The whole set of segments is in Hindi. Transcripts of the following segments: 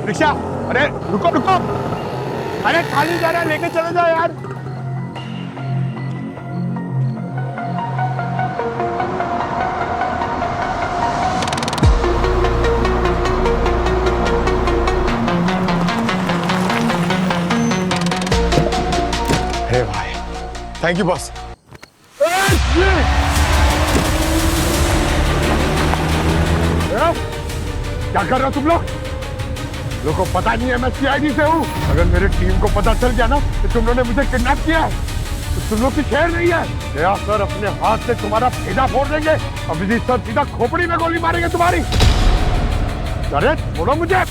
रिक्शा, अरे रुको रुको, अरे खाली जा रहा है, लेके चले जाओ यार। अरे भाई, थैंक यू बॉस। क्या कर रहे हो तुम लोग को पता नहीं है मैं सीआईडी से हूँ। अगर मेरे टीम को पता चल गया ना कि तुम लोगों ने मुझे किडनैप किया है तो तुम लोग की खैर नहीं है। गया सर अपने हाथ से तुम्हारा भेजा फोड़ देंगे। अभिजीत सर सीधा खोपड़ी में गोली मारेंगे तुम्हारी। अरे छोड़ो मुझे।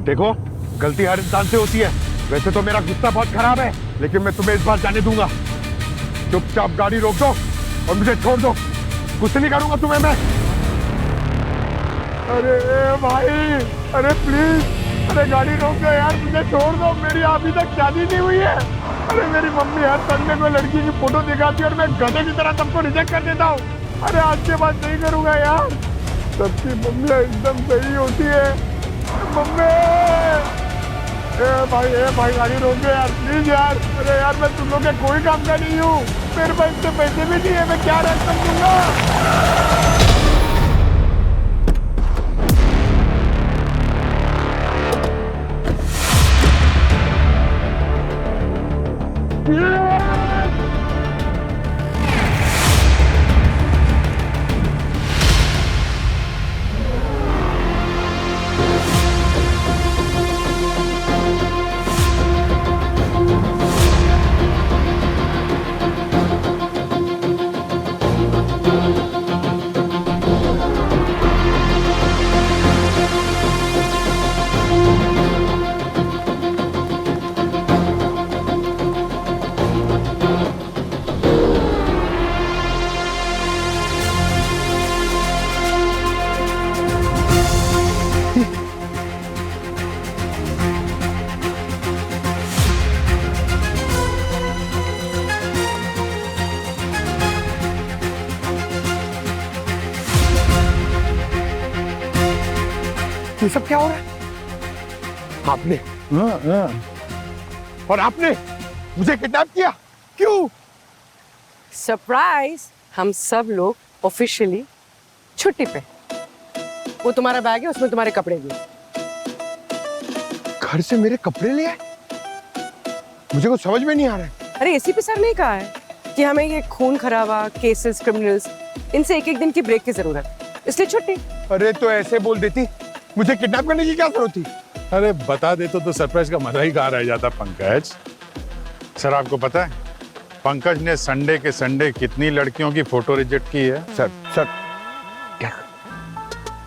देखो गलती हर इंसान से होती है। वैसे तो मेरा गुस्सा बहुत खराब है लेकिन मैं तुम्हें इस बार जाने दूंगा। चुपचाप गाड़ी रोक दो और मुझे छोड़ दो। कुछ नहीं करूंगा तुम्हें मैं। अरे भाई, अरे प्लीज, अरे गाड़ी रोक दो यार, मुझे छोड़ दो। मेरी अभी तक शादी नहीं हुई है। अरे मेरी मम्मी हर संडे को लड़की की फोटो दिखाती है और मैं गधे की तरह सबको रिजेक्ट कर देता हूँ। अरे आज के बाद नहीं करूंगा यार। सबकी मम्मी एकदम सही होती है। मम्मी, ए भाई गाड़ी रोक दो यार प्लीज यार। अरे यार मैं तुम लोग के कोई काम का नहीं हूँ। मेरे पास इतने पैसे भी नहीं है, मैं क्या रैंसम दूंगा। ये सब क्या हो रहा है? आपने और आपने मुझे किडनैप किया क्यों? सरप्राइज, हम सब लोग ऑफिशियली छुट्टी पे। वो तुम्हारा बैग है, उसमें तुम्हारे कपड़े भी। घर से मेरे कपड़े ले आए? मुझे कुछ समझ में नहीं आ रहा है। अरे एसीपी सर ने कहा है कि हमें ये खून खराबा, केसेस, क्रिमिनल्स, इनसे एक दिन की ब्रेक की जरूरत है, इसलिए छुट्टी। अरे तो ऐसे बोल देती, मुझे किडनैप करने की क्या जरूरत थी? अरे बता दे तो सरप्राइज का मजा ही कहाँ रह जाता पंकज। सर आपको पता है पंकज ने संडे के संडे कितनी लड़कियों की फोटो रिजेक्ट की है? सर क्या?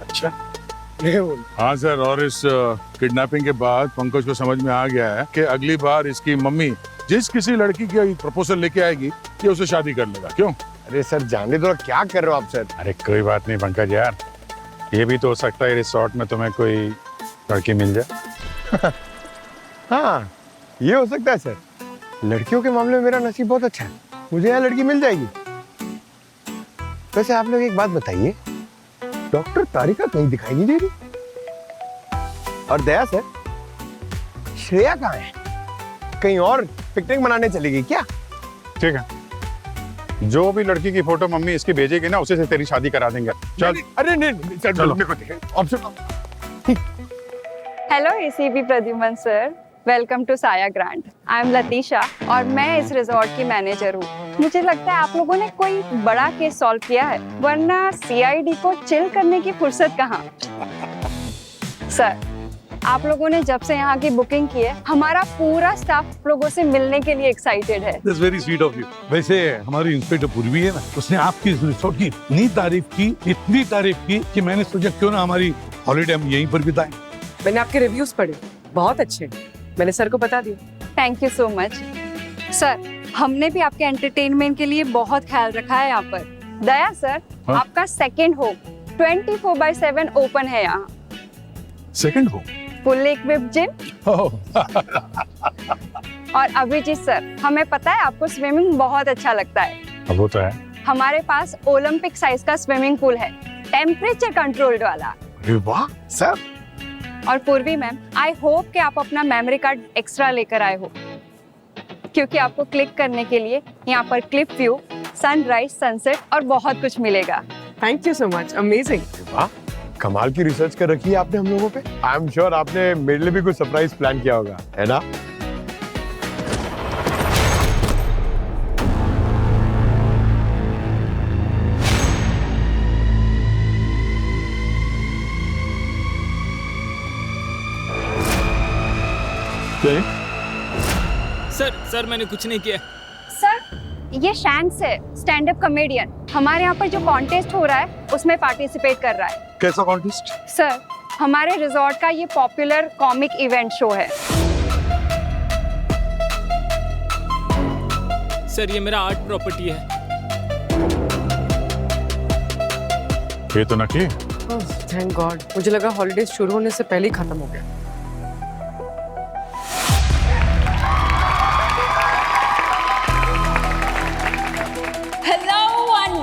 अच्छा ये बोल। हाँ सर, और इस किडनैपिंग के बाद पंकज को समझ में आ गया है कि अगली बार इसकी मम्मी जिस किसी लड़की की प्रपोजल लेके आएगी ये उसे शादी कर लेगा। क्यों? अरे सर जाने दो, क्या कर रहे हो आप सर? अरे कोई बात नहीं पंकज यार, ये भी तो हो सकता है रिसोर्ट में तुम्हें कोई लड़की मिल जाए। हाँ ये हो सकता है सर। लड़कियों के मामले में मेरा नसीब बहुत अच्छा है, मुझे यहाँ लड़की मिल जाएगी। वैसे आप लोग एक बात बताइए, डॉक्टर तारिका कहीं दिखाई नहीं दे रही। और दया सर, श्रेया कहाँ है? कहीं और पिकनिक मनाने चलेगी क्या? ठीक है, जो भी लड़की की फोटो मम्मी इसकी भेजेगी ना उसे से तेरी शादी करा देंगे। चल। अरे नहीं सर, चलो। Option. Hello ACP Pradyuman sir, welcome to Saya Grand. I am Latisha और मैं इस रिजॉर्ट की मैनेजर हूँ। मुझे लगता है आप लोगों ने कोई बड़ा केस सॉल्व किया है, वरना सीआईडी को चिल करने की फुर्सत कहाँ। सर आप लोगों ने जब से यहाँ की बुकिंग की है, हमारा पूरा स्टाफ लोगों से मिलने के लिए एक्साइटेड है। That's very sweet of you. वैसे हमारी इंस्पेक्टर पूर्वी है ना, उसने आपकी इस रिसोर्ट की इतनी तारीफ की कि मैंने सोचा क्यों ना हमारी हॉलीडे हम यहीं पर बिताएं। मैंने आपके रिव्यूज पढ़े, बहुत अच्छे, मैंने सर को बता दिया। Thank you so much sir. हमने भी आपके एंटरटेनमेंट के लिए बहुत ख्याल रखा है यहाँ पर। दया सर, हाँ? आपका सेकंड होम 24/7 ओपन है यहाँ। सेकंड हो? Full equipped gym. और अभिजीत सर, हमें पता है आपको स्विमिंग बहुत अच्छा लगता है। अब वो तो है। हमारे पास ओलंपिक साइज का स्विमिंग पूल है, टेम्परेचर कंट्रोल्ड वाला। अरे वाह सर, और पूर्वी मैम, आई होप कि आप अपना मेमोरी कार्ड एक्स्ट्रा लेकर आए हो, क्योंकि आपको क्लिक करने के लिए यहाँ पर क्लिप व्यू, सनराइज, सनसेट और बहुत कुछ मिलेगा। Thank you so much, amazing. वाह, कमाल की रिसर्च कर रखी है आपने हम लोगों पे। आई एम श्योर आपने मेरे लिए भी कुछ सरप्राइज प्लान किया होगा, है ना? सर मैंने कुछ नहीं किया। सर, ये शैंक्स है, स्टैंड अप कॉमेडियन। हमारे यहाँ पर जो कॉन्टेस्ट हो रहा है उसमें पार्टिसिपेट कर रहा है। कैसा कॉन्टेस्ट? सर, हमारे रिजॉर्ट का ये पॉपुलर कॉमिक इवेंट शो है। सर, ये मेरा आर्ट प्रॉपर्टी है। ये तो नकली। थैंक गॉड, मुझे लगा हॉलीडेज शुरू होने से पहले ही खत्म हो गया।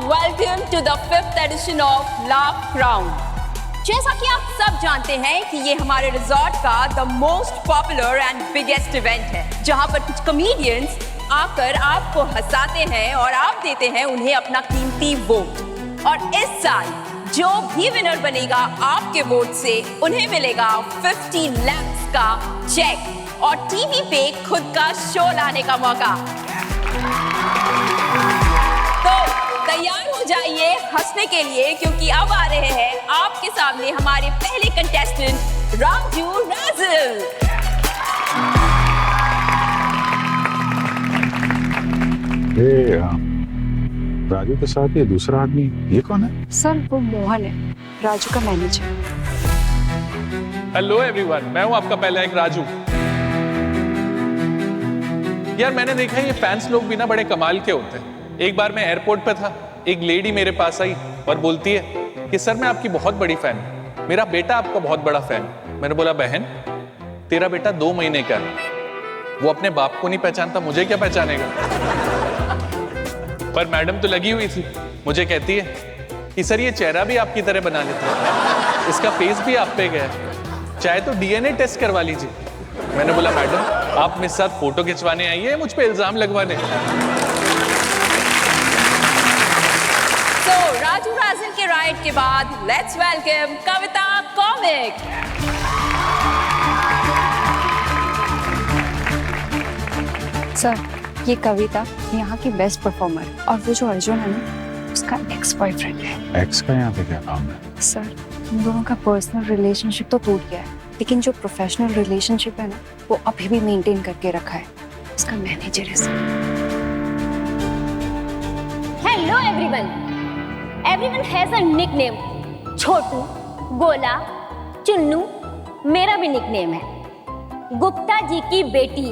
Welcome to the 5th edition of Laugh Crown। जैसा कि आप सब जानते हैं कि ये हमारे रिजॉर्ट का the most popular and biggest event है, जहां पर कुछ कॉमेडियंस आकर आपको हंसाते हैं और आप देते हैं उन्हें अपना कीमती वोट। और इस साल जो भी विनर बनेगा आपके वोट से, उन्हें मिलेगा 50 lakhs का चेक और टीवी पे खुद का शो लाने का मौका। तो तैयार हो जाइए हंसने के लिए, क्योंकि अब आ रहे हैं आपके सामने हमारे पहले कंटेस्टेंट राजू राजल। राजू के साथ ये दूसरा आदमी, ये कौन है? सर, वो मोहन है, राजू का मैनेजर। हेलो एवरीवन, मैं हूं आपका पहला एक राजू। यार, मैंने देखा है ये फैंस लोग भी ना बड़े कमाल के होते हैं। एक बार मैं एयरपोर्ट पे था, एक लेडी मेरे पास आई और बोलती है कि सर मैं आपकी बहुत बड़ी फैन हूं, मेरा बेटा आपका बहुत बड़ा फैन है। मैंने बोला बहन, तेरा बेटा 2 महीने का है, वो अपने बाप को नहीं पहचानता, मुझे क्या पहचानेगा? पर मैडम तो लगी हुई थी, मुझे कहती है कि सर ये चेहरा भी आपकी तरह बना लेते हैं, इसका फेस भी आप पे गया है, चाहे तो डीएनए टेस्ट करवा लीजिए। मैंने बोला मैडम, आप मेरे साथ फोटो खिंचवाने आई है, मुझ पे इल्जाम लगवाने? राजू राजल के राइड के बाद let's welcome Kavita comic. Sir, ये कविता यहाँ की बेस्ट परफॉर्मर है, और वो जो अर्जुन है ना, उसका एक्स बॉयफ्रेंड है। एक्स का यहाँ पे क्या काम है? सर, उन दोनों का पर्सनल रिलेशनशिप तो टूट गया है, लेकिन जो प्रोफेशनल रिलेशनशिप है ना, वो अभी भी मेंटेन करके रखा है। उसका मैनेजर है sir. Hello everyone, Everyone has a nickname। छोटू, गोला, चुन्नू, मेरा भी निकनेम है। गुप्ता जी की बेटी।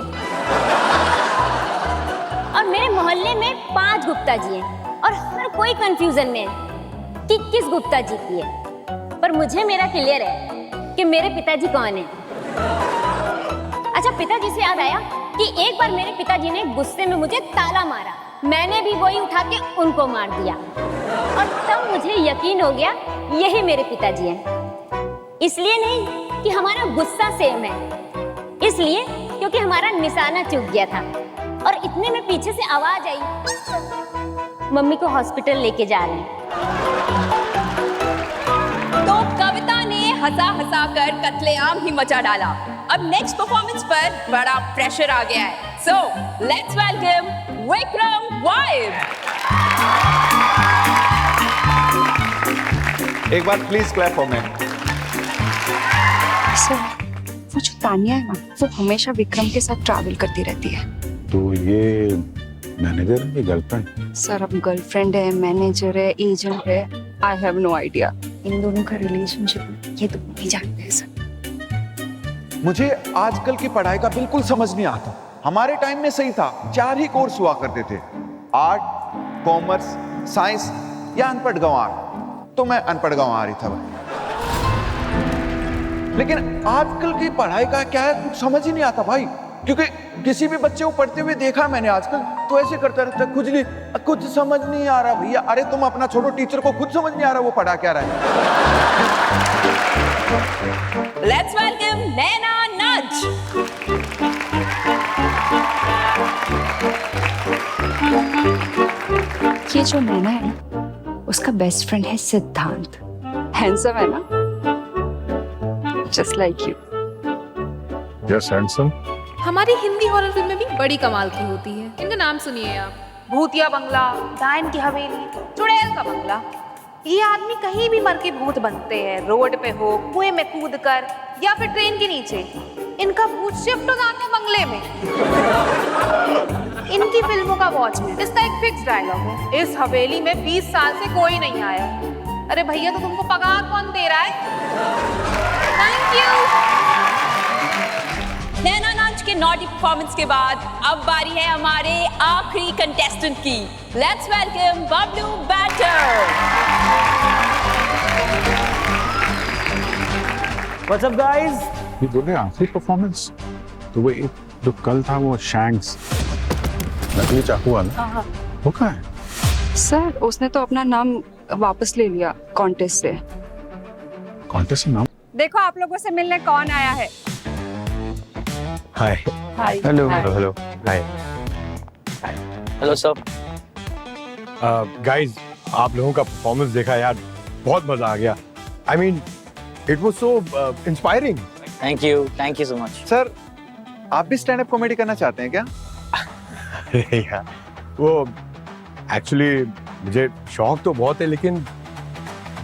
और मेरे मोहल्ले में 5 गुप्ता जी हैं और हर कोई कंफ्यूजन में है कि किस गुप्ता जी की है। पर मुझे मेरा क्लियर है कि मेरे पिताजी कौन है। अच्छा, पिताजी से याद आया कि एक बार मेरे पिताजी ने गुस्से में मुझे ताला मारा, मैंने भी वही उठा के उनको मार दिया, और तब मुझे यकीन हो गया यही मेरे पिताजी हैं। इसलिए नहीं कि हमारा गुस्सा सेम है, इसलिए क्योंकि हमारा निशाना चूक गया था। और इतने में पीछे से आवाज आई, मम्मी को हॉस्पिटल लेके जा रहे हैं। तो कविता ने हंसा हंसा कर कत्लेआम ही मचा डाला। अब नेक्स्ट परफॉर्मेंस पर बड़ा प्रेशर आ गया है। सो लेट्स वेलकम विक्रम वाइब। एक बार please clap for me. Sir, वो जो तानिया है ना, वो हमेशा विक्रम के साथ ट्रैवल करती रहती है। तो ये मैनेजर है, गर्लफ्रेंड? सर, अब गर्लफ्रेंड है, मैनेजर है, एजेंट है, आई हैव नो आइडिया। इन दोनों का रिलेशनशिप ये तो नहीं जानते हैं सर। मुझे आजकल की पढ़ाई का बिल्कुल समझ नहीं आता। हमारे टाइम में सही था, 4 ही कोर्स हुआ करते थे, आर्ट, कॉमर्स, साइंस या अनपढ़ गंवार। तो मैं अनपढ़ गंवार ही था भाई। लेकिन आजकल की पढ़ाई का क्या है कुछ समझ ही नहीं आता भाई, क्योंकि किसी भी बच्चे को पढ़ते हुए देखा मैंने आजकल, तो ऐसे करता रहता है खुजली, कुछ समझ नहीं आ रहा भैया। अरे तुम अपना छोड़ो, टीचर को खुद समझ नहीं आ रहा वो पढ़ा क्या रहा है। Let's welcome Naina Nudge. ये जो नैना है ना, उसका बेस्ट फ्रेंड है सिद्धांत। हैंडसम है ना, just like you. Yes handsome. हमारी हिंदी हॉरर फिल्में भी बड़ी कमाल की होती है। इनका नाम सुनिए आप। भूतिया बंगला, डायन की हवेली, चुड़ैल का बंगला। ये आदमी कहीं भी मर के भूत बनते हैं, रोड पे हो, कुएं में कूद कर या फिर ट्रेन के नीचे। इनका भूत शिफ्ट हो जाता है बंगले में। इनकी फिल्मों का वॉचमैन, इसका एक फिक्स डायलॉग है, इस हवेली में 20 साल से कोई नहीं आया। अरे भैया, तो तुमको पगार कौन दे रहा है? Thank you. नैना नाच के नॉटी परफॉर्मेंस के बाद अब बारी है हमारे आखिरी कंटेस्टेंट की। Let's welcome Bablu Batter. What's up, guys? ये बोले आखिरी परफॉर्मेंस तो वो एक जो कल था वो शैंक्स नकली चाकू वाला वो कहाँ है? सर, उसने तो अपना नाम वापस ले लिया कॉन्टेस्ट से। कॉन्टेस्ट से नाम? देखो आप लोगों से मिलने कौन आया है। Hi. हाय। Hello. Hello. Hi. Hello, sir. Guys, आप लोगों का परफॉर्मेंस देखा यार, बहुत मजा आ गया। I mean it was so inspiring. Thank you. Thank you so much. Sir, आप भी स्टैंड अप कॉमेडी करना चाहते हैं क्या? यार, वो एक्चुअली मुझे शौक तो बहुत है, लेकिन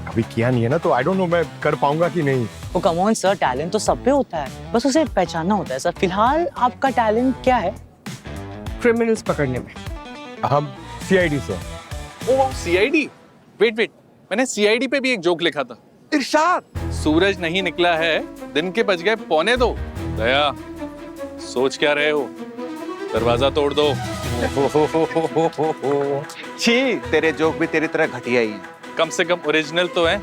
कभी किया नहीं है ना, तो आई डोंट नो मैं कर पाऊंगा कि नहीं। Oh, come on, sir. Talent तो सब पे होता है, बस उसे पहचानना होता है सर। फिलहाल आपका टैलेंट क्या है? क्रिमिनल्स पकड़ने में। हम सीआईडी से। ओह सीआईडी। वेट, मैंने सीआईडी पे भी एक जोक लिखा था। इरशाद। सूरज नहीं निकला है, दिन के बज गए 1:45। दया, सोच क्या रहे हो? दरवाजा तोड़ दो। छी, तेरे जोक भी तेरी तरह घटिया ही है। कम से कम ओरिजिनल तो है,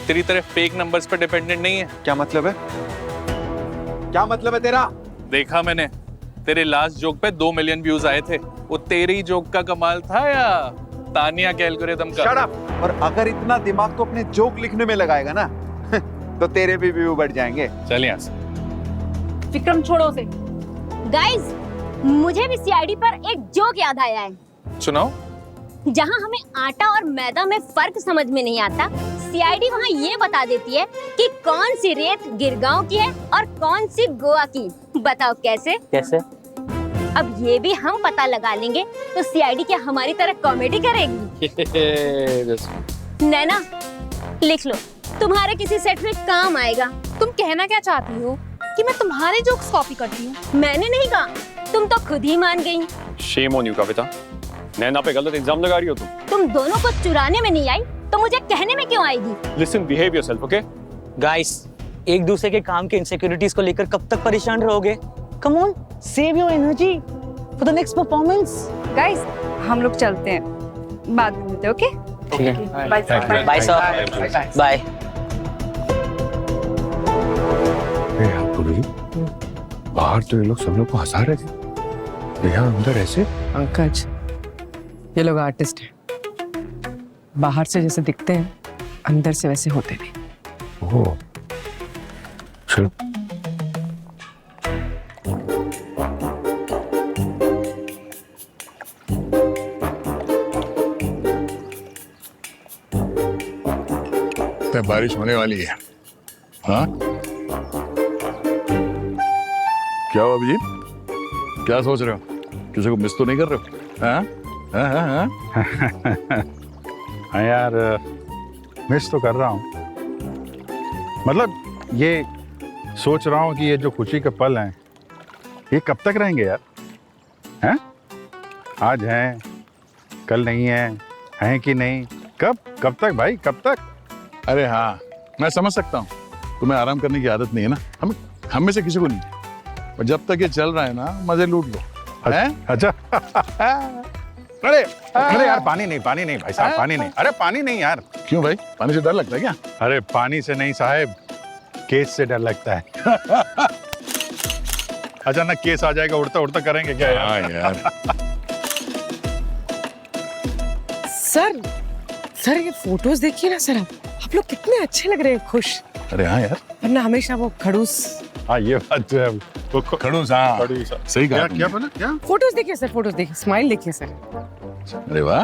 तेरी तरह फेक नंबर्स पर डिपेंडेंट नहीं है। क्या मतलब है? क्या मतलब है तेरा? देखा मैंने, तेरे लास्ट जोक पे 2 मिलियन व्यूज आए थे। वो तेरी जोक का कमाल था या तानिया के एल्गोरिथम का? Shut up. और अगर इतना दिमाग तो अपने जोक लिखने में लगाएगा ना तो तेरे भी व्यू बढ़ जाएंगे। चल यहाँ से। विक्रम छोड़ो से। गाइस, मुझे भी सीआईडी पर एक जोक याद आया है। सुनाओ। जहां हमें आटा और मैदा में फर्क समझ में नहीं आता, सीआईडी वहां ये बता देती है कि कौन सी रेत गिरगांव की है और कौन सी गोवा की। बताओ कैसे? कैसे? अब ये भी हम पता लगा लेंगे तो सीआईडी क्या हमारी तरह कॉमेडी करेगी? नैना, लिख लो, तुम्हारे किसी सेट में काम आएगा। तुम कहना क्या चाहती हो कि मैं तुम्हारे जोक्स कॉपी करती हूँ? मैंने नहीं कहा, तुम तो खुद ही मान गई। शेम ऑन यू कविता, नैना पे गलत इल्जाम लगा रही हो तुम। तुम दोनों को चुराने में नहीं आई तो मुझे कहने में क्यों आएगी? Listen, behave yourself, okay? Guys, एक दूसरे के काम के इनसिक्योरिटीज को लेकर कब तक परेशान रहोगे? Come on, save your energy for the next performance. Guys, हम लोग चलते हैं, बाद में मिलते हैं, ओके? ठीक है। Bye sir. Bye sir. Bye. बाहर तो ये लोग सब लोग को हंसा रहे थे, यहाँ अंदर ऐसे। पंकज, ये लोग आर्टिस्ट हैं। बाहर से जैसे दिखते हैं, अंदर से वैसे होते नहीं। ओह, चलो। बारिश होने वाली है। हाँ, क्या हुआ अभिजीत? क्या सोच रहे हो? किसी को मिस तो नहीं कर रहे हो? हाँ? हाँ यार, मिस तो कर रहा हूँ। मतलब ये सोच रहा हूँ कि ये जो खुशी के पल हैं, ये कब तक रहेंगे यार? हैं? आज हैं, कल नहीं हैं कि नहीं? कब तक भाई, कब तक? अरे हाँ, मैं समझ सकता हूँ, तुम्हें आराम करने की आदत नहीं है ना। हम में से किसी को नहीं, और जब तक ये चल रहा है ना, मजे लूट लो। अच्छा। अरे यार, पानी नहीं भाई साहब, पानी नहीं। अरे पानी नहीं यार। क्यों भाई, पानी से डर लगता है क्या? अरे पानी से नहीं साहब, केस से डर लगता है। अचानक केस आ जाएगा, उड़ता उड़ता करेंगे क्या यार? यार। सर ये फोटोज देखिए ना सर, आप लोग कितने अच्छे लग रहे हैं, खुश। अरे हाँ यार, वरना हमेशा वो खड़ूस। हाँ ये बात तो है। वो खड़ूस, हाँ खड़ूस। सही कहा। क्या बोला क्या? फोटोज देखिए सर, फोटोज देखिए, स्माइल देखिए सर। अरे वाह,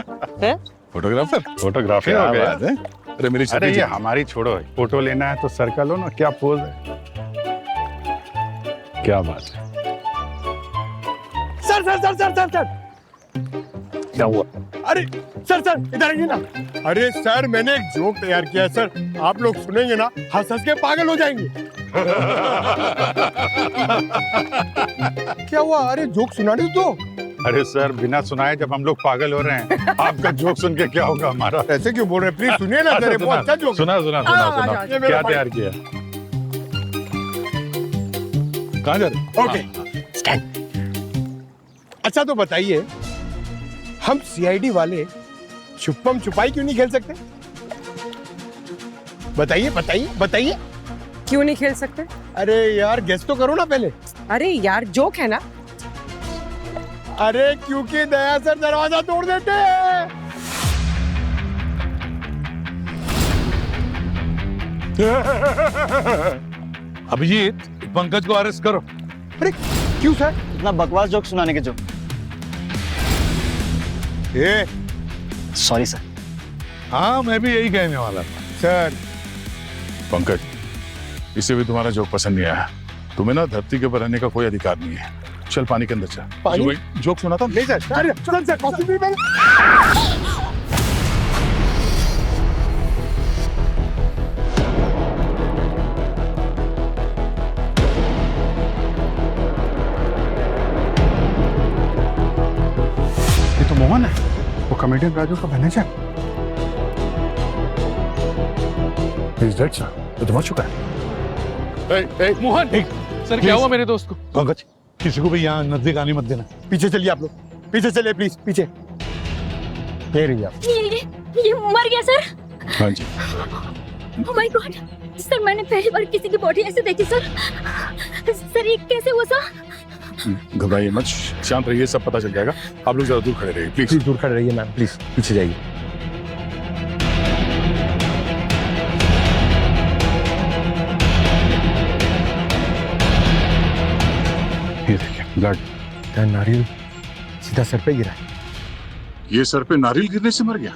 फोटोग्राफर। फोटोग्राफर क्या हो गया। बात है? अरे मेरी अरे छोटी ये हमारी छोड़ो, फोटो लेना है तो सर का लो ना, क्या पोज है। क्या बात है। Sir sir sir sir sir sir क्या हुआ? अरे सर सर इधर आइए ना। अरे सर मैंने एक जोक तैयार किया है सर, आप लोग सुनेंगे ना हंस हंस के पागल हो जाएंगे। क्या हुआ? अरे जोक सुनाने दो। अरे सर बिना सुनाए जब हम लोग पागल हो रहे हैं, आपका जोक सुन के क्या होगा हमारा? ऐसे क्यों बोल रहे हैं? प्लीज सुनिए ना सर, बहुत अच्छा जोक। सुना सुना सुना सुना, ये मेरा क्या भाई। तैयार किया? कहाँ जा रहे? Okay stand. अच्छा तो बताइए, हम सीआईडी वाले छुपम छुपाई क्यों नहीं खेल सकते? बताइए बताइए बताइए। क्यों नहीं खेल सकते? अरे यार गेस तो करो ना पहले। अरे यार जोक है ना। अरे क्योंकि दया सर दरवाजा तोड़ देते हैं। अभिजीत, पंकज को अरेस्ट करो। अरे क्यों सर? इतना बकवास जोक सुनाने के जो। ए सॉरी सर। हाँ मैं भी यही कहने वाला था। सर पंकज, इसे भी तुम्हारा जोक पसंद नहीं आया। तुम्हें ना धरती के ऊपर रहने का कोई अधिकार नहीं है। चल पानी के अंदर चल। पानी? जो जोक सुना था नहीं सर। अरे चल सर, कॉफी पी पहले। ये तो मोहन है, वो कॉमेडियन राजू का मैनेजर। इज डेड सर, वो तो मर चुका है। मोहन, सर क्या हुआ मेरे दोस्त को? पंकज, किसी को भी यहाँ नजदीक आने मत देना। पीछे चलिए आप लोग, पीछे चलिए प्लीज, पीछे। ये रही आप। ये मर गया सर। हाँ जी। ओह माय गॉड सर, मैंने पहली बार किसी की बॉडी ऐसे देखी सर। सर ये कैसे हुआ सर? घबराइए मत, शांत रहिए, सब पता चल जाएगा। आप लोग ज्यादा दूर खड़े रहिए प्लीज। दूर खड़े रहिए मैम, प्लीज पीछे जाइए। ये देखिए ब्लड। नारियल सीधा सर पे गिरा है। ये सर पे नारियल गिरने से मर गया?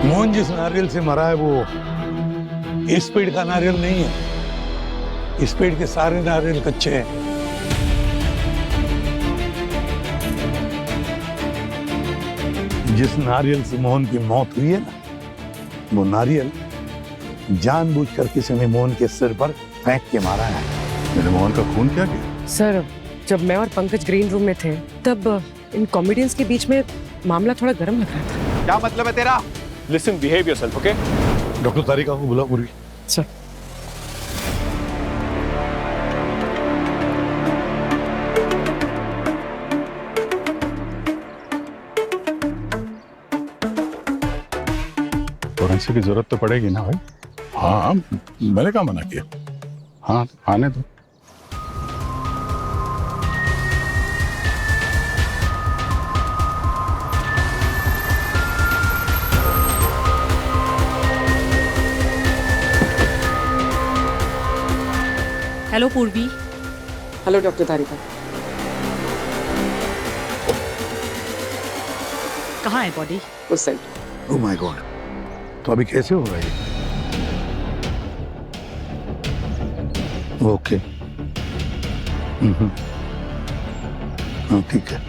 मोहन जिस नारियल से मरा है वो इस पेड़ का नारियल नहीं है। इस पेड़ के सारे नारियल कच्चे हैं। जिस नारियल से मोहन की मौत हुई है ना, वो नारियल जानबूझकर किसी ने मोहन के सिर पर फेंक के मारा है। मेरे मोहन का खून क्या किया? सर जब मैं और पंकज ग्रीन रूम में थे तब इन कॉमेडियंस के बीच में मामला थोड़ा गर्म लग रहा था। क्या मतलब है तेरा? Listen, behave yourself, okay? Doctor Tarika को बुला पूरी। सर फोरेंसिक की जरूरत तो पड़ेगी ना भाई? हाँ मैंने कहा मना किया। हाँ आने दो। हेलो पूर्वी। हेलो डॉक्टर तारिका। कहाँ है बॉडी? उस साइड। ओह माय गॉड, तो अभी कैसे होगा ये? ओके, हाँ ठीक है।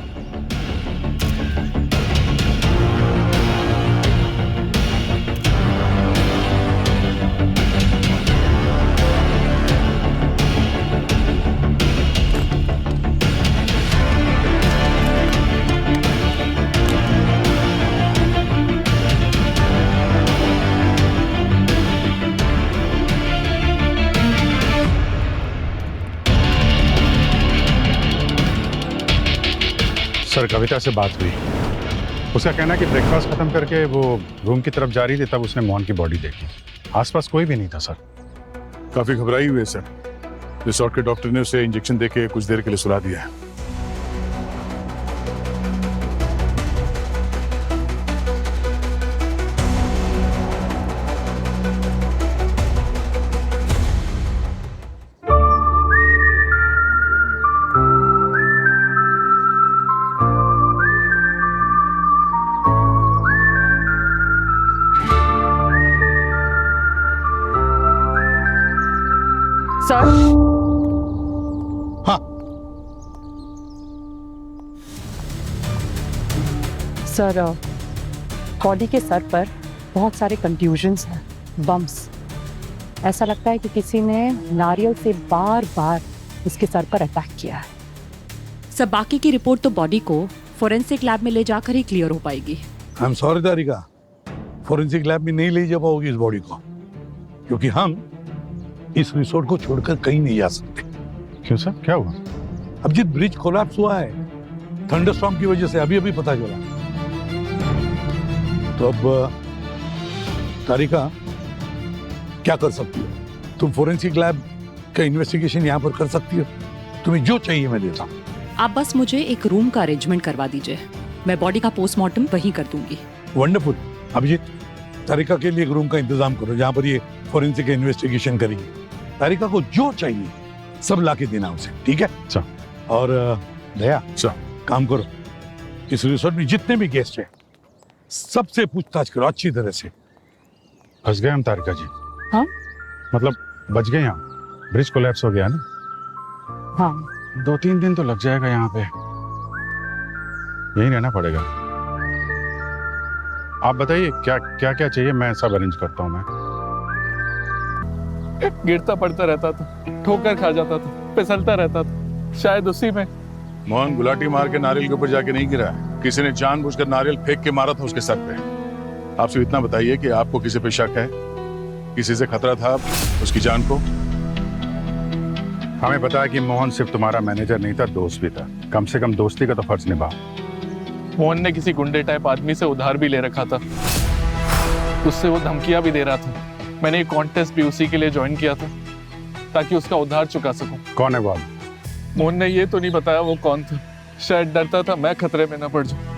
सर कविता से बात हुई, उसका कहना है कि ब्रेकफास्ट खत्म करके वो रूम की तरफ जा रही थी, तब उसने मोहन की बॉडी देखी। आसपास कोई भी नहीं था सर। काफी घबराई हुई है सर। रिसोर्ट के डॉक्टर ने उसे इंजेक्शन देके कुछ देर के लिए सुला दिया है। सर हाँ सर, बॉडी के सर पर बहुत सारे कंट्यूजन्स हैं, बम्स। ऐसा लगता है कि किसी ने नारियल से बार बार इसके सर पर अटैक किया है। सर बाकी की रिपोर्ट तो बॉडी को फोरेंसिक लैब में ले जाकर ही क्लियर हो पाएगी। I am sorry Tarika, forensic lab में नहीं ले जा पाओगी इस बॉडी को, क्योंकि हम इस रिसोर्ट को छोड़कर कहीं नहीं जा सकते। क्यों सर, क्या हुआ? अब जिस ब्रिज कोलैप्स हुआ है थंडरस्टॉर्म की वजह से, अभी अभी पता चला। तो अब तारिका क्या कर सकती हो? तुम फोरेंसिक लैब का इन्वेस्टिगेशन यहाँ पर कर सकती हो। तुम्हें जो चाहिए मैं देता हूँ। आप बस मुझे एक रूम का अरेंजमेंट करवा दीजिए, मैं बॉडी का पोस्टमार्टम वहीं कर दूंगी। वंडरफुल। अभिजीत, तारिका के लिए एक रूम का इंतजाम करो जहाँ पर ये फोरेंसिक इन्वेस्टिगेशन करेगी। तारिका को जो चाहिए सब ला के देना उसे, ठीक है? अच्छा। और दया, काम करो, इस रिसोर्ट में जितने भी गेस्ट हैं सबसे पूछताछ करो अच्छी तरह से। फंस गए हम तारिका जी। हाँ? मतलब बच गए हम, ब्रिज कोलैप्स हो गया ना। हाँ। 2-3 दिन तो लग जाएगा यहाँ पे, यहीं रहना पड़ेगा। आप बताइए क्या क्या क्या चाहिए, मैं सब अरेंज करता हूँ। मैं गिरता पड़ता रहता था, ठोकर खा जाता था, फिसलता रहता था, शायद उसी में। मोहन गुलाटी मार के नारियल के ऊपर जाके नहीं गिरा है, किसी ने जानबूझकर नारियल फेंक के मारा था उसके सर पे। आप सिर्फ इतना बताइए कि आपको किसी पे शक है, किसी से खतरा था उसकी जान को? हमें पता है कि मोहन सिर्फ तुम्हारा मैनेजर नहीं था, दोस्त भी था। कम से कम दोस्ती का तो फर्ज निभा। मोहन ने किसी गुंडे टाइप आदमी से उधार भी ले रखा था, उससे वो धमकियां भी दे रहा था। मैंने एक कॉन्टेस्ट भी उसी के लिए ज्वाइन किया था ताकि उसका उधार चुका सकूं। कौन है वो? मोहन ने ये तो नहीं बताया वो कौन था, शायद डरता था मैं खतरे में न पड़ जाऊं।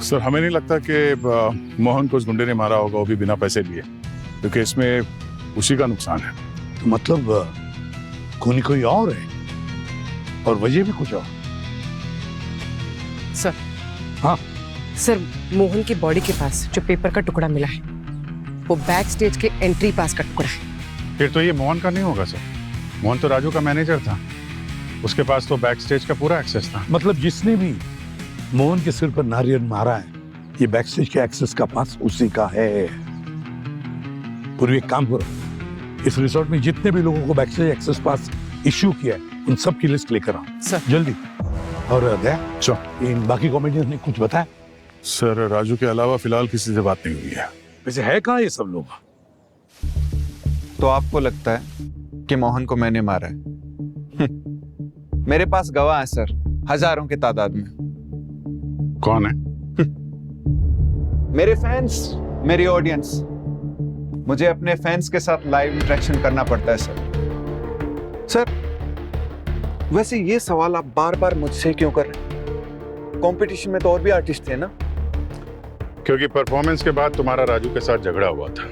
सर, हमें नहीं लगता कि मोहन को उस गुंडे ने मारा होगा, वो भी बिना पैसे लिए, क्योंकि इसमें उसी का नुकसान है। तो मतलब खूनी कोई और है और वजह भी कुछ और। सर। हाँ सर, मोहन की बॉडी के पास जो पेपर का टुकड़ा मिला है वो बैक स्टेज के एंट्री पास का टुकड़ा है। फिर तो ये मोहन का नहीं होगा सर। मोहन तो राजू का मैनेजर था, उसके पास तो बैक स्टेज का पूरा एक्सेस था। मतलब जिसने भी मोहन के सिर पर नारियल मारा है, ये बैक स्टेज के एक्सेस का पास उसी का है। पूर्वी एक काम करो, इस रिसोर्ट में जितने भी लोगों को बैक स्टेज एक्सेस पास इश्यू किया है उन सब की लिस्ट लेकर आओ सर, जल्दी। और दया, इन बाकी कॉमेडियंस ने कुछ बताया? सर, राजू के अलावा फिलहाल किसी से बात नहीं हुई है। वैसे है कहाँ ये सब लोग? तो आपको लगता है कि मोहन को मैंने मारा है? मेरे पास गवाह है सर, हजारों के तादाद में। कौन है? मेरे फैंस, मेरी ऑडियंस। मुझे अपने फैंस के साथ लाइव इंटरेक्शन करना पड़ता है सर। वैसे ये सवाल आप बार बार मुझसे क्यों कर रहे हैं? कंपटीशन में तो और भी आर्टिस्ट थे ना? क्योंकि परफॉर्मेंस के बाद तुम्हारा राजू के साथ झगड़ा हुआ था।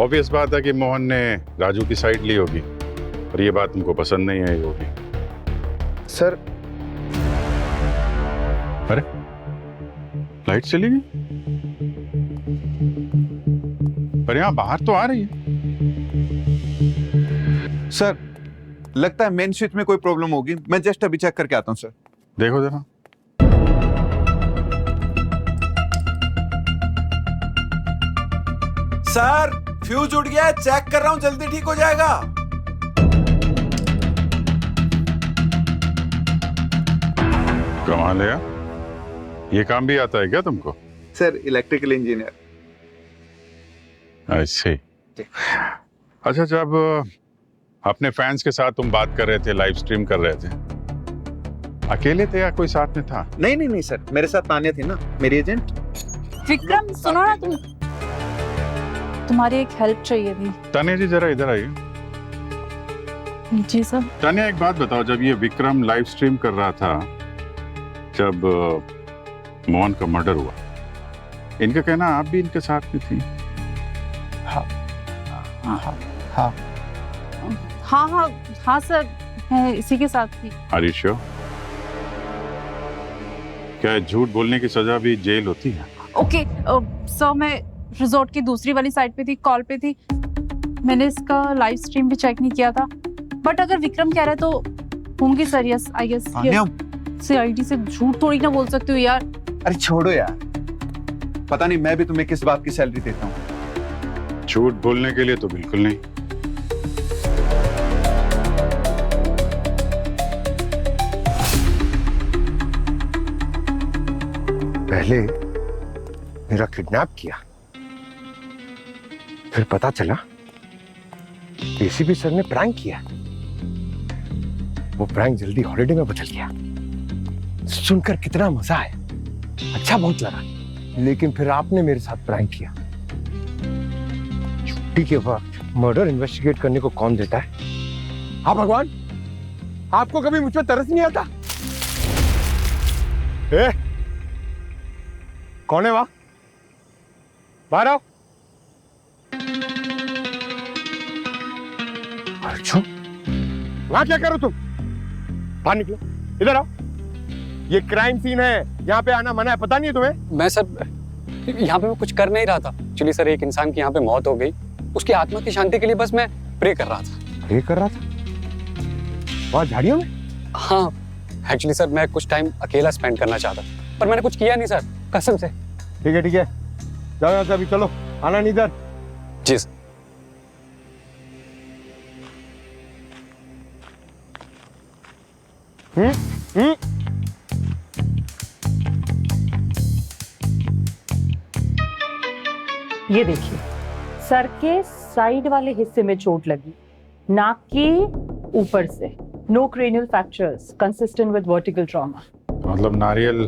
ऑब्वियस बात है कि मोहन ने राजू की साइड ली होगी और ये बात तुमको पसंद नहीं आई होगी। सर, अरे लाइट चली गई, पर यहाँ बाहर तो आ रही है। सर, लगता है मेन स्विच में कोई प्रॉब्लम होगी, मैं जस्ट अभी चेक करके आता हूँ सर। देखो जरा। सर, फ्यूज उड़ गया है, चेक कर रहा हूं, जल्दी ठीक हो जाएगा। कमाल है यार, ये काम भी आता है क्या तुमको? Sir, electrical engineer. ऐसे अच्छा, जब अपने फैंस के साथ तुम बात कर रहे थे, लाइव स्ट्रीम कर रहे थे, अकेले थे या कोई साथ में था? नहीं सर, मेरे साथ तान्या थी ना, मेरी एजेंट। विक्रम सुनो ना, तुम्हारी एक हेल्प चाहिए थी। तान्या जी जरा इधर आइए। जी सर। तान्या एक बात बताओ, जब ये विक्रम लाइव स्ट्रीम कर रहा था, जब मोहन का मर्डर हुआ, इनका कहना आप भी इनके साथ में थी? हाँ सर, मैं इसी के साथ थी। Are you sure? क्या झूठ बोलने की सजा भी जेल होती है? ओके सर, मैं रिजॉर्ट की दूसरी वाली साइड पे थी, कॉल पे थी। मैंने इसका लाइव स्ट्रीम भी चेक नहीं किया था, बट अगर विक्रम कह रहा है तो होंगी sir, yes I guess. CID से झूठ थोड़ी ना बोल सकते हो यार। अरे छोड़ो यार, पता नहीं मैं भी तुम्हें किस बात की सैलरी देता हूँ। झूठ बोलने के लिए तो बिल्कुल नहीं। पहले मेरा किडनैप किया, फिर पता चला एसीपी सर ने प्रैंक किया। वो प्रैंक जल्दी हॉलिडे में बदल गया। सुनकर कितना मजा आया, अच्छा बहुत लगा। लेकिन फिर आपने मेरे साथ प्रैंक किया। छुट्टी के वक्त मर्डर इन्वेस्टिगेट करने को कौन देता है? हाँ भगवान, आपको कभी मुझ पर तरस नहीं आता? कौन है वहां? बाहर आओ। अर्जुन, वहां क्या करो तुम? बाहर निकलो, इधर आओ। ये क्राइम सीन है, यहाँ पे आना मना है, पता नहीं है तुम्हें? मैं सर यहाँ पे मैं कुछ कर नहीं रहा था। एक्चुअली सर, एक इंसान की यहाँ पे मौत हो गई, उसकी आत्मा की शांति के लिए बस मैं प्रे कर रहा था। प्रे कर रहा था? वहां झाड़ियों में? हाँ, एक्चुअली सर मैं कुछ टाइम अकेला स्पेंड करना चाहता, पर मैंने कुछ किया नहीं सर, कसम से। ठीक है जाओ यहाँ से अभी, चलो, आना नहीं इधर। जी सर। ये देखिए, सर के साइड वाले हिस्से में चोट लगी, नाक के ऊपर से। No cranial fractures, consistent with vertical trauma. मतलब नारियल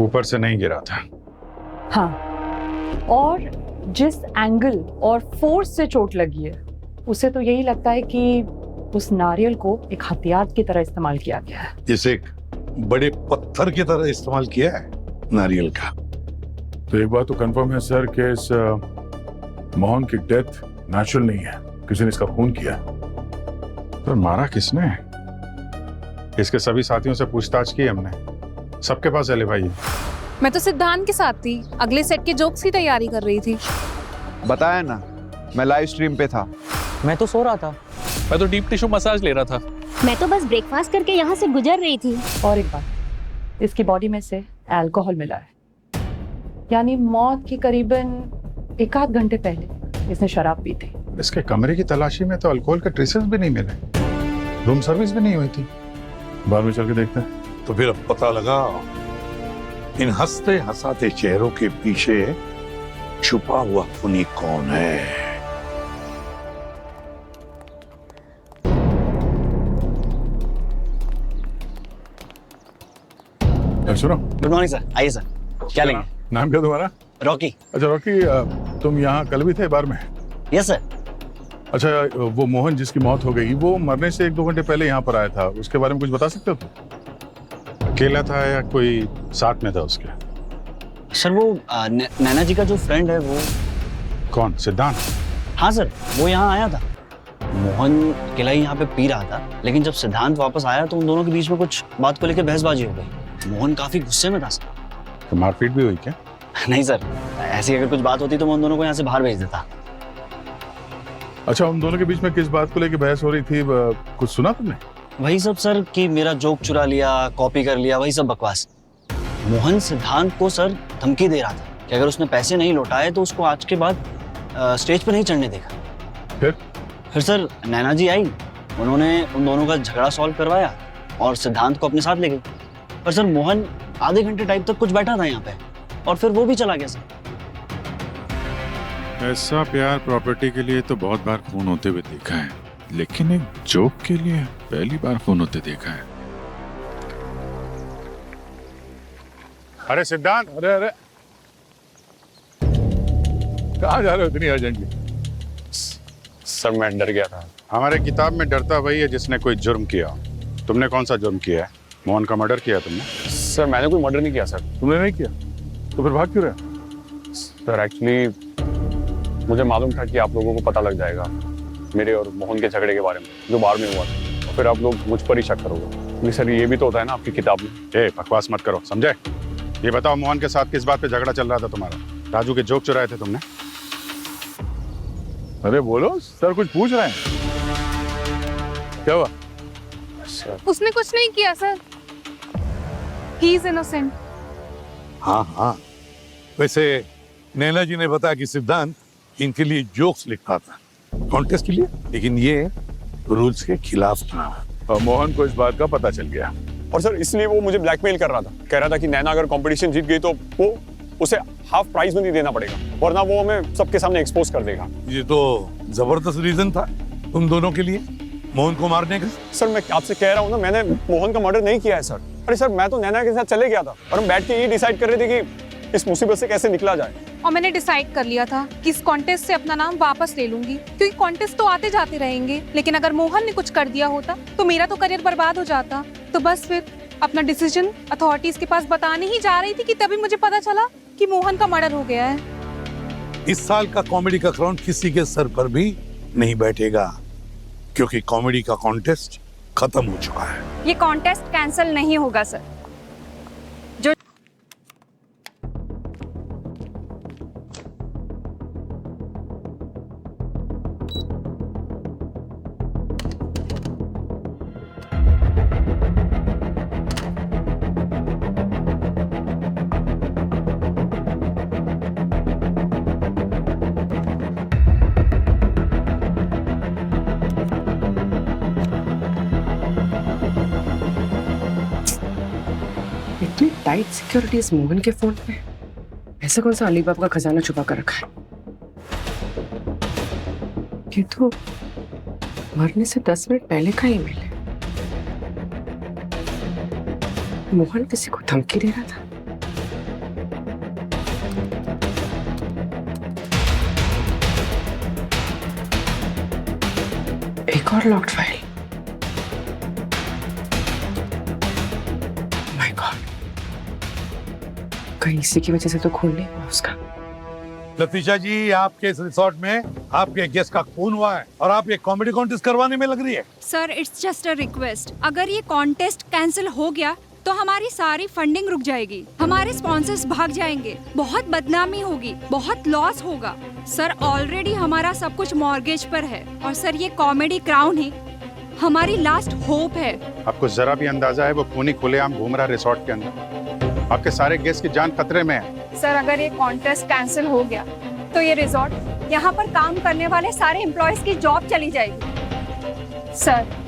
ऊपर से नहीं गिरा था? हाँ, और जिस एंगल और फोर्स से चोट लगी है, उसे तो यही लगता है कि उस नारियल को एक हथियार की तरह इस्तेमाल किया गया है। जैसे एक बड़े पत्थर की तरह इस्तेमाल किया है नारियल का। तो एक बात तो कंफर्म है सर कि इस मोहन की डेथ नेचुरल नहीं है, किसी ने इसका खून किया। तो मारा किसने? इसके सभी साथियों से पूछताछ की हमने, सबके पास एलिबाई है। मैं तो सिद्धांत के साथ थी, अगले सेट के जोक्स की तैयारी कर रही थी। बताया ना, मैं लाइव स्ट्रीम पे था। मैं तो सो रहा था। मैं तो डीप टिश्यू मसाज ले रहा था। मैं तो बस ब्रेकफास्ट करके यहाँ से गुजर रही थी। और एक बात, इसकी बॉडी में से अल्कोहल मिला है, यानी मौत के करीबन 1 आध घंटे पहले इसने शराब पी थी। इसके कमरे की तलाशी में तो अल्कोहल के ट्रेसेस भी नहीं मिले, रूम सर्विस भी नहीं हुई थी। बाहर में चल के देखते हैं। तो फिर अब पता लगा इन हंसते हंसाते चेहरों के पीछे छुपा हुआ खूनी कौन है। सुनो। गुड मॉर्निंग सर, आइए सर, क्या लेंगे? नाम क्या तुम्हारा? रॉकी। अच्छा रॉकी, तुम यहाँ कल भी थे बार में? Yes sir. अच्छा, वो मोहन जिसकी मौत हो गई, वो मरने से 1-2 घंटे पहले यहाँ पर आया था, उसके बारे में कुछ बता सकते हो तुम? अकेला था या कोई साथ में था उसके? सर वो नैना जी का जो फ्रेंड है वो। कौन? सिद्धांत? हाँ सर, वो यहाँ आया था। मोहन अकेला ही यहाँ पे पी रहा था, लेकिन जब सिद्धांत वापस आया तो उन दोनों के बीच में कुछ बात को लेकर बहसबाजी हो गई। मोहन काफी गुस्से में था सर। तो मारपीट भी हुई क्या? नहीं सर, ऐसी अगर कुछ बात होती तो मैं उन दोनों को यहाँ से बाहर भेज देता। अच्छा, उन दोनों के बीच में किस बात को लेकर बहस हो रही थी, कुछ सुना तुमने? वही सब सर कि मेरा जोक चुरा लिया, कॉपी कर लिया, वही सब बकवास। मोहन सिद्धांत को सर धमकी दे रहा था कि अगर उसने पैसे नहीं लौटाए तो उसको आज के बाद स्टेज पर नहीं चढ़ने देगा। फिर सर नैना जी आई, उन्होंने उन दोनों का झगड़ा सॉल्व करवाया और सिद्धांत को अपने साथ ले गई। पर सर मोहन आधे घंटे टाइम तक कुछ बैठा था यहाँ पे और फिर वो भी चला गया सर। ऐसा प्यार प्रॉपर्टी के लिए तो बहुत बार खून होते हुए देखा है, लेकिन एक जोक के लिए पहली बार खून होते देखा है। अरे सिद्धांत, अरे कहाँ जा रहे हो इतनी अर्जेंटली? सर मैं डर गया था। हमारे किताब में डरता वही है जिसने कोई जुर्म किया। तुमने कौन सा जुर्म किया है? मोहन का मर्डर किया तुमने? सर मैंने कोई मर्डर नहीं किया सर। तुमने नहीं किया तो फिर भाग क्यों रहे? सर एक्चुअली मुझे मालूम था कि आप लोगों को पता लग जाएगा मेरे और मोहन के झगड़े के बारे में जो बार में हुआ था, और फिर आप लोग मुझ पर ही शक करोगे। क्योंकि सर ये भी तो होता है ना आपकी किताब में। बकवास मत करो, समझे? ये बताओ मोहन के साथ किस बात पे झगड़ा चल रहा था तुम्हारा? राजू के जोक चुराए थे तुमने? अरे बोलो, सर कुछ पूछ रहे हैं। क्या हुआ? उसने कुछ नहीं किया सर, ही इज इनोसेंट। हाँ हाँ, वैसे नैना जी ने बताया कि सिद्धांत इनके लिए जोक्स लिखता था कॉन्टेस्ट के लिए, लेकिन ये रूल्स के खिलाफ था और मोहन को इस बात का पता चल गया। और सर इसलिए वो मुझे ब्लैकमेल कर रहा था, कह रहा था कि नैना अगर कंपटीशन जीत गई तो वो उसे हाफ प्राइस में नहीं देना पड़ेगा, वरना वो हमें सबके सामने एक्सपोज कर देगा। ये तो जबरदस्त रीजन था तुम दोनों के लिए मोहन को मारने का। सर मैं आपसे कह रहा हूँ ना, मैंने मोहन का मर्डर नहीं किया है सर। अरे सर मैं तो नैना के साथ चले गया था और हम बैठ के ये डिसाइड कर रहे थे कि इस मुसीबत से कैसे निकला जाए। और मैंने डिसाइड कर लिया था कि इस कॉन्टेस्ट से अपना नाम वापस ले लूंगी, क्योंकि कॉन्टेस्ट तो आते जाते रहेंगे, लेकिन अगर मोहन ने कुछ कर दिया होता तो मेरा तो करियर बर्बाद हो जाता। तो बस फिर अपना डिसीजन अथॉरिटीज के पास बताने ही जा रही थी कि तभी मुझे पता चला कि मोहन का मर्डर हो गया है। इस साल का कॉमेडी का क्राउन किसी के सर पर भी नहीं बैठेगा, क्योंकि कॉमेडी का कॉन्टेस्ट खत्म हो चुका है। ये कॉन्टेस्ट कैंसिल नहीं होगा सर। जो इतनी टाइट सिक्योरिटी इस मोहन के फोन पे, ऐसा कौन सा अलीबाबा का खजाना छुपा कर रखा है? ये तो मरने से 10 मिनट पहले का ईमेल है। मोहन किसी को धमकी दे रहा था। एक और लॉक्ड फाइल। माय गॉड, कहीं इसी की वजह से तो खून नहीं हुआ उसका। लतीशा जी, आपके इस रिसोर्ट में आपके गेस्ट का खून हुआ है और आप ये कॉमेडी कॉन्टेस्ट करवाने में लग रही है। Sir it's just a request, अगर ये कॉन्टेस्ट कैंसिल हो गया तो हमारी सारी फंडिंग रुक जाएगी, हमारे स्पॉन्सर्स भाग जाएंगे, बहुत बदनामी होगी, बहुत लॉस होगा। सर ऑलरेडी हमारा सब कुछ मॉर्गेज पर है और सर ये कॉमेडी क्राउन ही हमारी लास्ट होप है। आपको जरा भी अंदाजा है वो खूनी खुलेआम घूम रहा रिसोर्ट के अंदर? आपके सारे गेस्ट की जान खतरे में है। सर अगर ये कॉन्टेस्ट कैंसिल हो गया तो ये रिजॉर्ट, यहाँ पर काम करने वाले सारे एम्प्लॉयज की जॉब चली जाएगी। सर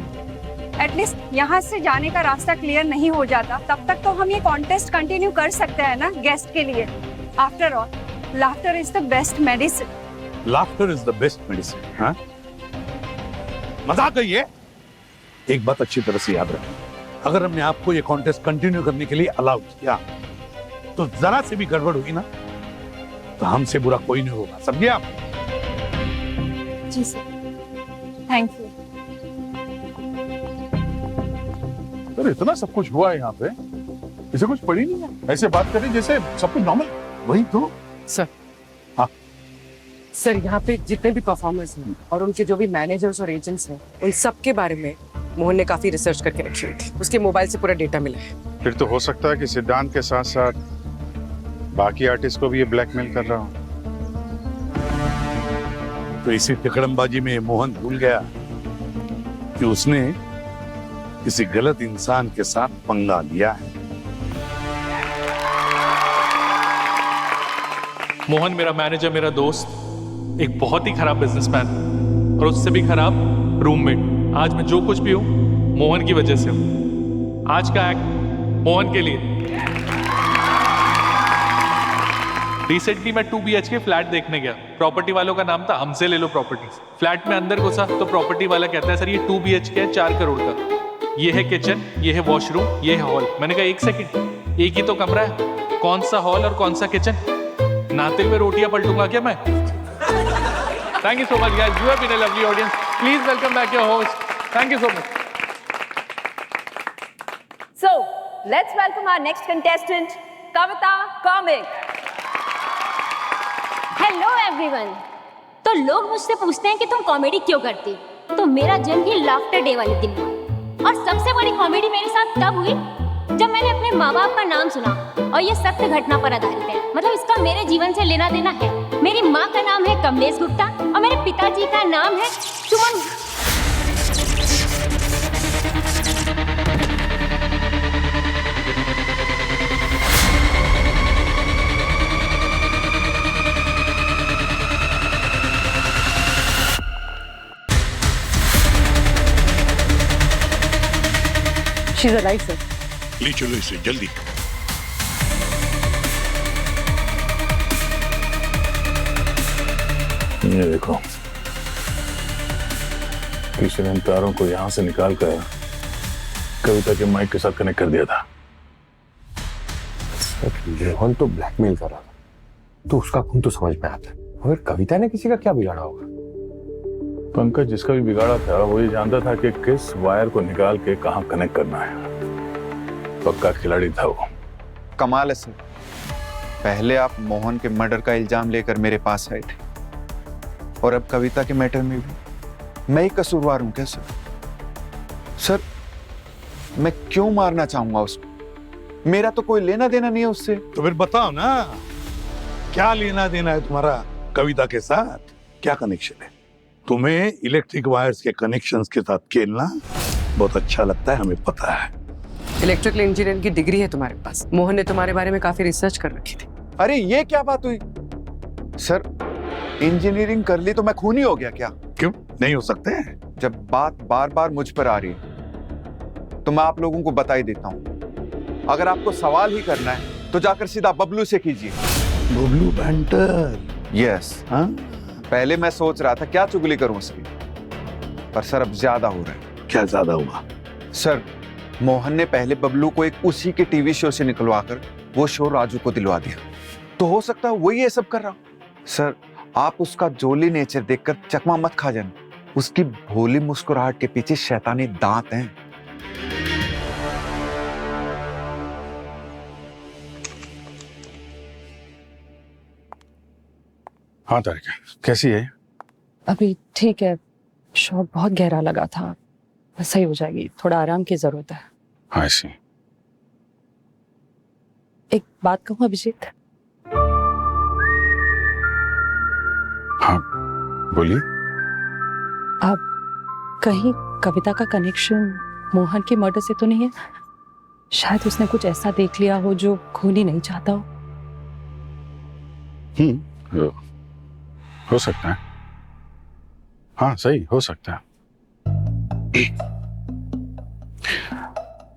एटलीस्ट यहाँ से जाने का रास्ता क्लियर नहीं हो जाता तब तक तो हम ये कॉन्टेस्ट कंटिन्यू कर सकते हैं ना गेस्ट के लिए। After all laughter is the best medicine. Laughter is the best medicine. हाँ, मजाक है ये। एक बात अच्छी तरह से याद रखें, अगर हमने आपको ये कॉन्टेस्ट कंटिन्यू करने के लिए अलाउ किया तो जरा से भी गड़बड़ हुई ना तो हमसे बुरा कोई नहीं होगा, समझे आप? जी सर, थैंक यू। सर इतना सब कुछ हुआ है यहाँ पे, इसे कुछ पड़ी नहीं है। ऐसे बात करें जैसे सब कुछ नॉर्मल। वही तो सर। हाँ सर, यहाँ पे जितने भी परफॉर्मर्स हैं और उनके जो भी मैनेजर्स और एजेंट्स हैं, उन सब के बारे में मोहन ने काफी रिसर्च करके रखी हुई थी। उसके मोबाइल से पूरा डेटा मिला है। फिर तो हो सकता है कि सिद्धांत के साथ साथ बाकी आर्टिस्ट को भी ये ब्लैकमेल कर रहा हो। तो इसी तिकड़मबाजी में मोहन भूल गया कि उसने किसी गलत इंसान के साथ पंगा लिया है। मोहन मेरा मैनेजर, मेरा दोस्त, एक बहुत ही खराब बिजनेसमैन और उससे भी खराब रूममेट। आज मैं जो कुछ भी हूँ मोहन की वजह से हूँ। आज का एक्ट मोहन के लिए। रिसेंटली मैं 2 BHK फ्लैट देखने गया। प्रॉपर्टी वालों का नाम था हमसे ले लो प्रॉपर्टीज। फ्लैट में अंदर घुसा तो प्रॉपर्टी वाला कहता है सर ये 2 BHK है 4 करोड़ का। ये है किचन, ये है वॉशरूम, ये है हॉल। मैंने कहा एक सेकंड, एक ही तो कमरा है, कौन सा हॉल और कौन सा किचन? नहाते हुए रोटियां पलटूंगा क्या मैं? Thank you so much guys, you have been a lovely audience. Please welcome back your host. Thank you so much. So, let's welcome our next contestant, Kavita Comic. Hello everyone. तो लोग मुझसे पूछते हैं कि तुम कॉमेडी क्यों करती, तो मेरा जन्म ही लाफ्टर डे वाले दिन हुआ। और सबसे बड़ी कॉमेडी मेरे साथ तब हुई जब मैंने अपने माँ बाप का नाम सुना और ये सत्य घटना पर आधारित है। मतलब इसका मेरे जीवन से लेना देना है। मेरी माँ का नाम है कमलेश गुप्ता और मेरे पिताजी का नाम है सुमन। She's alive, sir. ले चलो इसे जल्दी। ये देखो, किसी ने इन तारों को यहां से निकाल कर कविता के माइक के साथ कनेक्ट कर दिया था। मोहन तो ब्लैकमेल कर रहा था, तो उसका खून तो समझ में आता है। और कविता ने किसी का क्या बिगाड़ा होगा? पंकज जिसका भी बिगाड़ा था वो ये जानता था कि किस वायर को निकाल के कहां कनेक्ट करना है। पक्का खिलाड़ी था वो। कमाल है सर, पहले आप मोहन के मर्डर का इल्जाम लेकर मेरे पास आए थे और अब कविता के मैटर में भी मैं ही कसूरवार हूं क्या सर? सर मैं क्यों मारना चाहूंगा उसको? मेरा तो कोई लेना देना नहीं है उससे। तो फिर बताओ ना, क्या लेना देना है तुम्हारा कविता के साथ? क्या कनेक्शन है? तुम्हें इलेक्ट्रिक वायर्स के कनेक्शंस के साथ खेलना बहुत अच्छा लगता है, हमें पता है। इलेक्ट्रिकल इंजीनियरिंग की डिग्री है तुम्हारे पास। मोहन ने तुम्हारे बारे में काफी रिसर्च कर रखी थी। अरे ये क्या बात हुई सर? इंजीनियरिंग कर ली तो मैं खूनी हो गया क्या? क्यों नहीं हो सकते हैं? जब बात बार बार मुझ पर आ रही है तो मैं आप लोगों को बता ही देता हूं। अगर आपको सवाल ही करना है तो जाकर सीधा बबलू से कीजिए। बबलू बैंटर? यस। हाँ, पहले मैं सोच रहा था क्या चुगली करूं उसकी, पर सर अब ज्यादा हो रहा है। क्या ज्यादा हुआ? सर मोहन ने पहले बबलू को एक उसी के टीवी शो से निकलवाकर वो शो राजू को दिलवा दिया, तो हो सकता है वही ये सब कर रहा हूं। सर आप उसका जोली नेचर देखकर चकमा मत खा जाना, उसकी भोली मुस्कुराहट के पीछे शैतानी दांत हैं। हाँ तारिका, कैसी है? अभी ठीक है, शॉट बहुत गहरा लगा था, बस सही हो जाएगी। थोड़ा आराम की जरूरत है। हाँ सी। एक बात कहूँ अभिजीत? हाँ बोलिए। आप कहीं कविता का कनेक्शन मोहन के मर्डर से तो नहीं है? शायद उसने कुछ ऐसा देख लिया हो जो खून ही नहीं चाहता हो। हो सकता है। हाँ सही हो सकता है।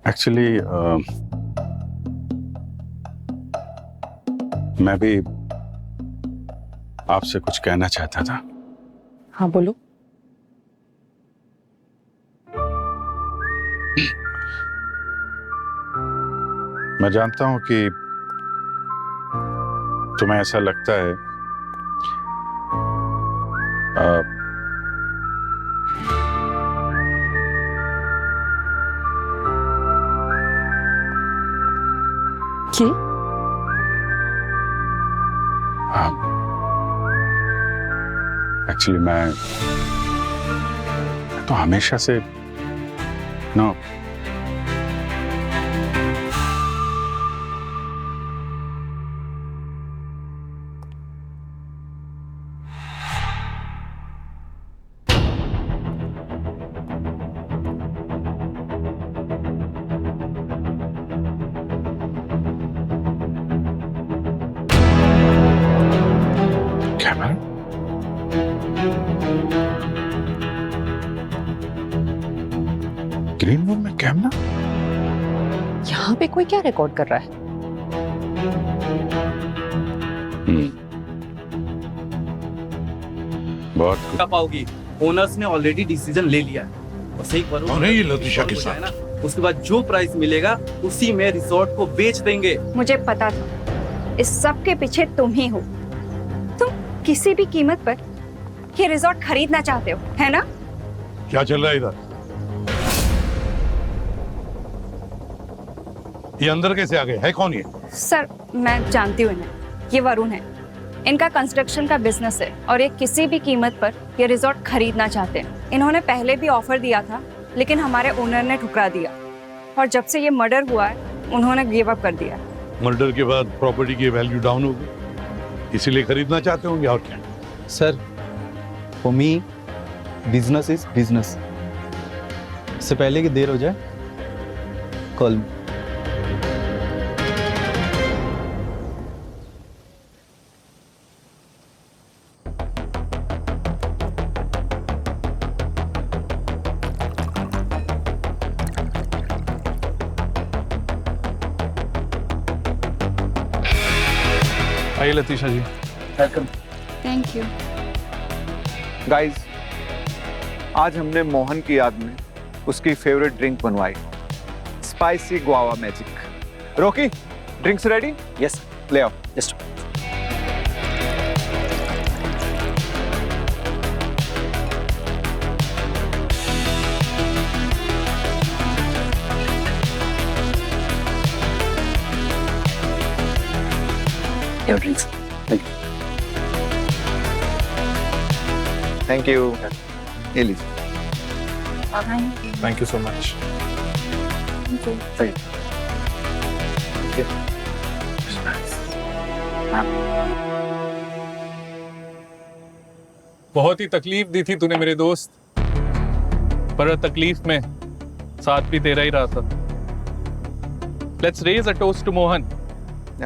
एक्चुअली मैं भी आपसे कुछ कहना चाहता था। हाँ बोलो। मैं जानता हूं कि तुम्हें ऐसा लगता है कि एक्चुअली मैं तो हमेशा से नो ग्रीन रूम में कैमरा? यहाँ पे कोई क्या रिकॉर्ड कर रहा है? बहुत कर पाओगी। ओनर्स ने ऑलरेडी डिसीजन ले लिया है और सही करो। और ये लतीशा के साथ ना, उसके बाद जो प्राइस मिलेगा उसी में रिसोर्ट को बेच देंगे। मुझे पता था इस सब के पीछे तुम ही हो। तुम किसी भी कीमत पर ये रिसोर्ट खरीदना चाहते हो, है ना? क्या चल रहा है इधर? ये अंदर कैसे आ गए? है कौन ये? सर मैं जानती हूँ इन्हें, ये वरुण है। इनका कंस्ट्रक्शन का बिजनेस है और ये किसी भी कीमत पर ये रिसोर्ट खरीदना चाहते हैं। इन्होंने पहले भी ऑफर दिया था लेकिन हमारे ओनर ने ठुकरा दिया और जब से ये मर्डर हुआ है उन्होंने गिव अप कर दिया। मर्डर के बाद प्रॉपर्टी की वैल्यू डाउन हो गई, इसीलिए खरीदना चाहते होंगे और क्या? Sir for me business is business. इससे पहले कि देर हो जाए कॉल मी। आइए लतीशा जी। वेलकम। Thank you. गाइस, आज हमने मोहन की याद में उसकी फेवरेट ड्रिंक बनवाई, स्पाइसी गुआवा मैजिक। रोकी, ड्रिंक्स रेडी? यस, ले आओ। Just your drinks. Thank you. ये लीजिए। Thank you so much. बहुत ही तकलीफ दी थी तूने मेरे दोस्त, पर तकलीफ में साथ भी तेरा ही रहा था। Let's raise a toast to Mohan.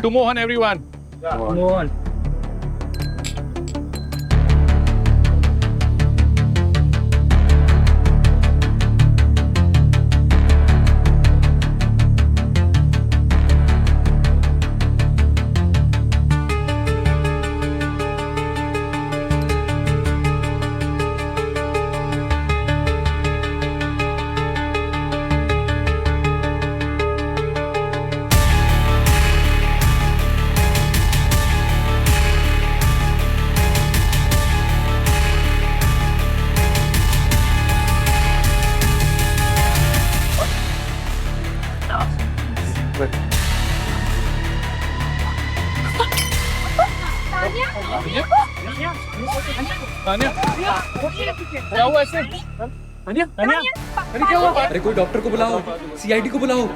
To Mohan everyone. Mohan. क्या हुआ ऐसे? अरे कोई डॉक्टर को बुलाओ, सीआईडी को बुलाओ।